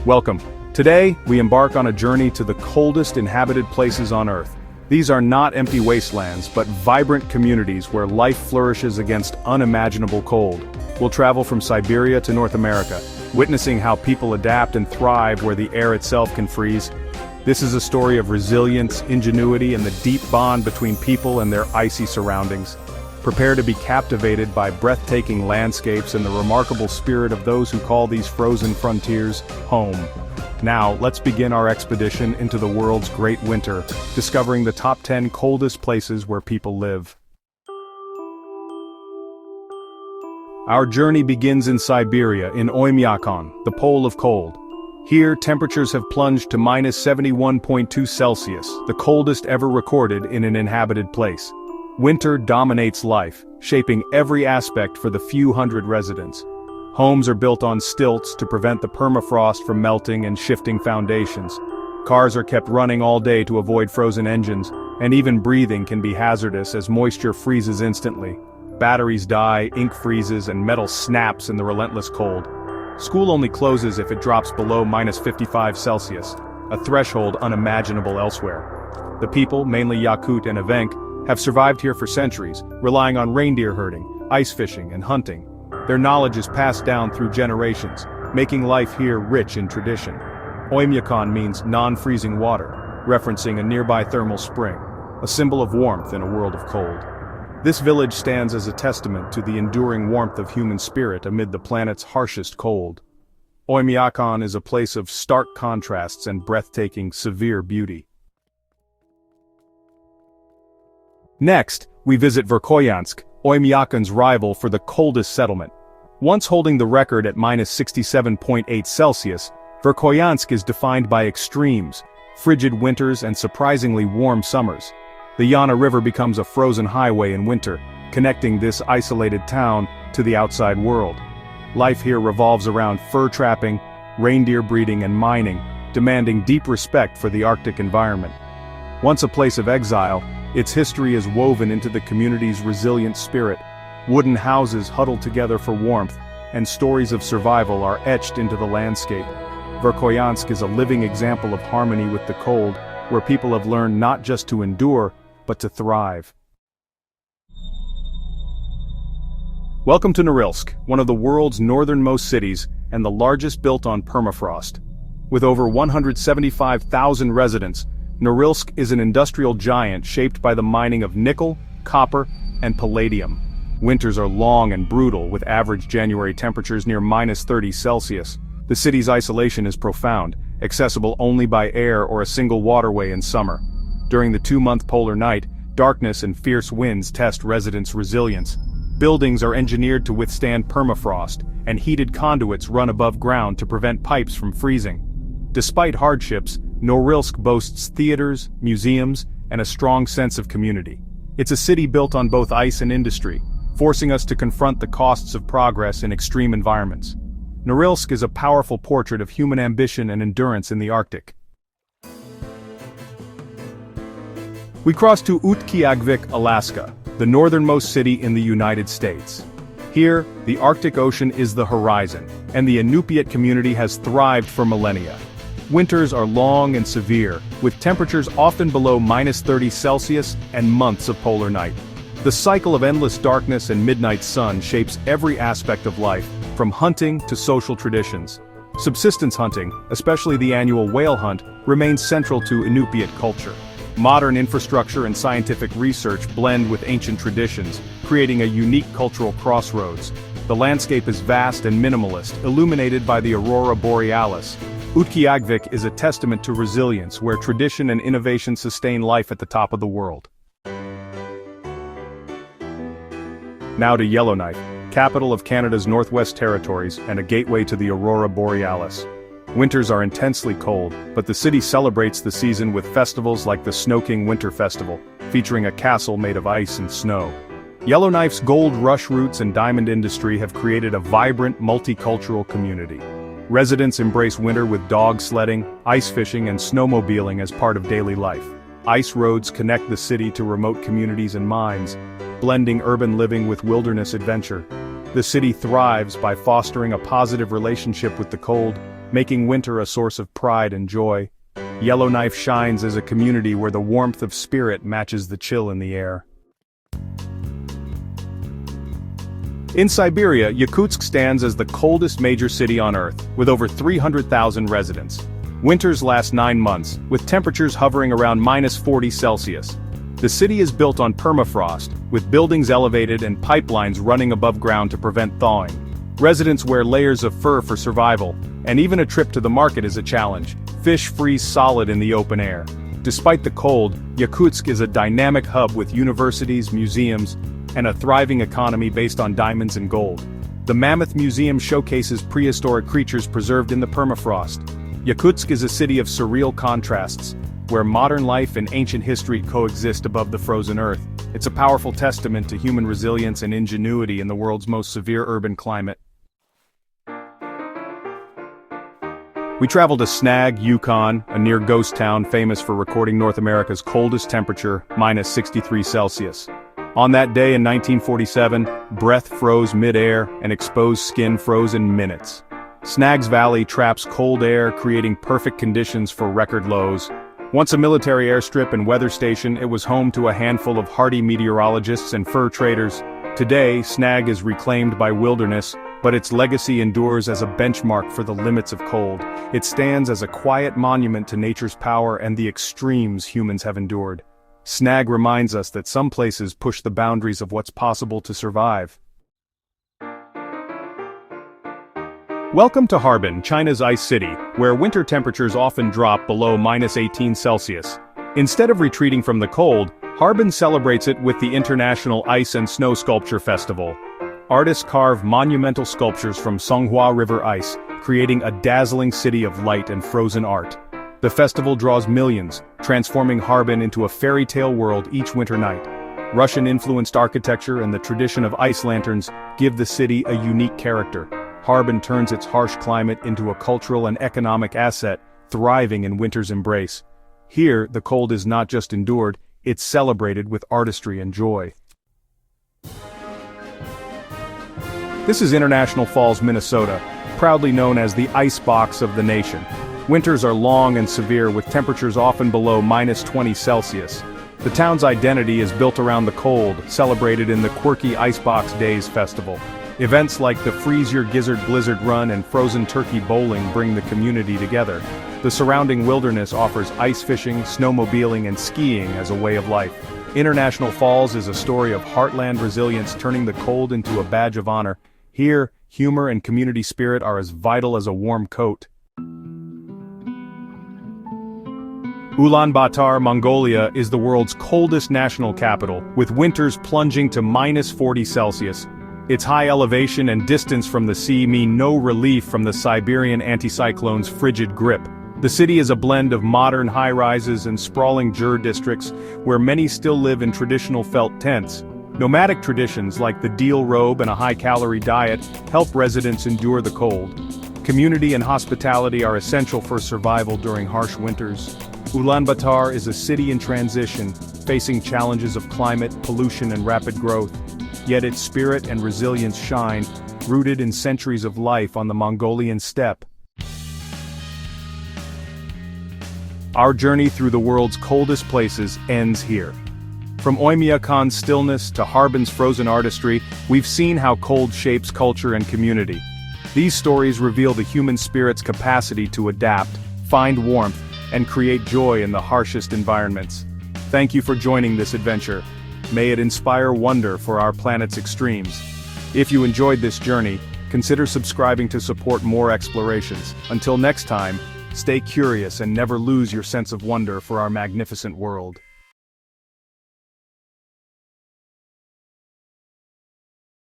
Welcome. Today, we embark on a journey to the coldest inhabited places on Earth. These are not empty wastelands, but vibrant communities where life flourishes against unimaginable cold. We'll travel from Siberia to North America, witnessing how people adapt and thrive where the air itself can freeze. This is a story of resilience, ingenuity, and the deep bond between people and their icy surroundings. Prepare to be captivated by breathtaking landscapes and the remarkable spirit of those who call these frozen frontiers home. Now, let's begin our expedition into the world's great winter, discovering the top 10 coldest places where people live. Our journey begins in Siberia, in Oymyakon, the pole of cold. Here, temperatures have plunged to minus 71.2 Celsius, the coldest ever recorded in an inhabited place. Winter dominates life, shaping every aspect for the few hundred residents. Homes are built on stilts to prevent the permafrost from melting and shifting foundations. Cars are kept running all day to avoid frozen engines, and even breathing can be hazardous as moisture freezes instantly. Batteries die, ink freezes, and metal snaps in the relentless cold. School only closes if it drops below minus 55 Celsius, a threshold unimaginable elsewhere. The people, mainly Yakut and Evenk, have survived here for centuries, relying on reindeer herding, ice fishing, and hunting. Their knowledge is passed down through generations, making life here rich in tradition. Oymyakon means non-freezing water, referencing a nearby thermal spring, a symbol of warmth in a world of cold. This village stands as a testament to the enduring warmth of human spirit amid the planet's harshest cold. Oymyakon is a place of stark contrasts and breathtaking, severe beauty. Next, we visit Verkhoyansk, Oymyakon's rival for the coldest settlement. Once holding the record at minus 67.8 Celsius, Verkhoyansk is defined by extremes, frigid winters and surprisingly warm summers. The Yana River becomes a frozen highway in winter, connecting this isolated town to the outside world. Life here revolves around fur trapping, reindeer breeding and mining, demanding deep respect for the Arctic environment. Once a place of exile, its history is woven into the community's resilient spirit. Wooden houses huddle together for warmth, and stories of survival are etched into the landscape. Verkhoyansk is a living example of harmony with the cold, where people have learned not just to endure, but to thrive. Welcome to Norilsk, one of the world's northernmost cities, and the largest built on permafrost. With over 175,000 residents, Norilsk is an industrial giant shaped by the mining of nickel, copper, and palladium. Winters are long and brutal, with average January temperatures near minus 30 Celsius. The city's isolation is profound, accessible only by air or a single waterway in summer. During the 2-month polar night, darkness and fierce winds test residents' resilience. Buildings are engineered to withstand permafrost, and heated conduits run above ground to prevent pipes from freezing. Despite hardships, Norilsk boasts theaters, museums, and a strong sense of community. It's a city built on both ice and industry, forcing us to confront the costs of progress in extreme environments. Norilsk is a powerful portrait of human ambition and endurance in the Arctic. We cross to Utqiagvik, Alaska, the northernmost city in the United States. Here, the Arctic Ocean is the horizon, and the Inupiat community has thrived for millennia. Winters are long and severe, with temperatures often below minus 30 Celsius and months of polar night. The cycle of endless darkness and midnight sun shapes every aspect of life, from hunting to social traditions. Subsistence hunting, especially the annual whale hunt, remains central to Inupiat culture. Modern infrastructure and scientific research blend with ancient traditions, creating a unique cultural crossroads. The landscape is vast and minimalist, illuminated by the aurora borealis. Utqiagvik is a testament to resilience, where tradition and innovation sustain life at the top of the world. Now to Yellowknife, capital of Canada's Northwest Territories and a gateway to the aurora borealis. Winters are intensely cold, but the city celebrates the season with festivals like the Snow King Winter Festival, featuring a castle made of ice and snow. Yellowknife's gold rush roots and diamond industry have created a vibrant, multicultural community. Residents embrace winter with dog sledding, ice fishing, and snowmobiling as part of daily life. Ice roads connect the city to remote communities and mines, blending urban living with wilderness adventure. The city thrives by fostering a positive relationship with the cold, making winter a source of pride and joy. Yellowknife shines as a community where the warmth of spirit matches the chill in the air. In Siberia, Yakutsk stands as the coldest major city on Earth, with over 300,000 residents. Winters last 9 months, with temperatures hovering around -40°C. The city is built on permafrost, with buildings elevated and pipelines running above ground to prevent thawing. Residents wear layers of fur for survival, and even a trip to the market is a challenge. Fish freeze solid in the open air. Despite the cold, Yakutsk is a dynamic hub with universities, museums, and a thriving economy based on diamonds and gold. The Mammoth Museum showcases prehistoric creatures preserved in the permafrost. Yakutsk is a city of surreal contrasts, where modern life and ancient history coexist above the frozen earth. It's a powerful testament to human resilience and ingenuity in the world's most severe urban climate. We traveled to Snag, Yukon, a near ghost town famous for recording North America's coldest temperature, -63°C. On that day in 1947, breath froze mid-air and exposed skin froze in minutes. Snag's Valley traps cold air, creating perfect conditions for record lows. Once a military airstrip and weather station, it was home to a handful of hardy meteorologists and fur traders. Today, Snag is reclaimed by wilderness, but its legacy endures as a benchmark for the limits of cold. It stands as a quiet monument to nature's power and the extremes humans have endured. Snag reminds us that some places push the boundaries of what's possible to survive. Welcome to Harbin, China's ice city, where winter temperatures often drop below -18°C. Instead of retreating from the cold, Harbin celebrates it with the International Ice and Snow Sculpture Festival. Artists carve monumental sculptures from Songhua River ice, creating a dazzling city of light and frozen art. The festival draws millions, transforming Harbin into a fairy tale world each winter night. Russian-influenced architecture and the tradition of ice lanterns give the city a unique character. Harbin turns its harsh climate into a cultural and economic asset, thriving in winter's embrace. Here, the cold is not just endured, it's celebrated with artistry and joy. This is International Falls, Minnesota, proudly known as the icebox of the nation. Winters are long and severe, with temperatures often below -20°C. The town's identity is built around the cold, celebrated in the quirky Icebox Days festival. Events like the Freeze Your Gizzard Blizzard Run and Frozen Turkey Bowling bring the community together. The surrounding wilderness offers ice fishing, snowmobiling, and skiing as a way of life. International Falls is a story of heartland resilience turning the cold into a badge of honor. Here, humor and community spirit are as vital as a warm coat. Ulaanbaatar, Mongolia is the world's coldest national capital, with winters plunging to -40°C. Its high elevation and distance from the sea mean no relief from the Siberian anticyclone's frigid grip. The city is a blend of modern high-rises and sprawling jur districts, where many still live in traditional felt tents. Nomadic traditions like the deal robe and a high-calorie diet help residents endure the cold. Community and hospitality are essential for survival during harsh winters. Ulaanbaatar is a city in transition, facing challenges of climate, pollution, and rapid growth. Yet its spirit and resilience shine, rooted in centuries of life on the Mongolian steppe. Our journey through the world's coldest places ends here. From Oymyakon's stillness to Harbin's frozen artistry, we've seen how cold shapes culture and community. These stories reveal the human spirit's capacity to adapt, find warmth, and create joy in the harshest environments. Thank you for joining this adventure. May it inspire wonder for our planet's extremes. If you enjoyed this journey, consider subscribing to support more explorations. Until next time, stay curious and never lose your sense of wonder for our magnificent world.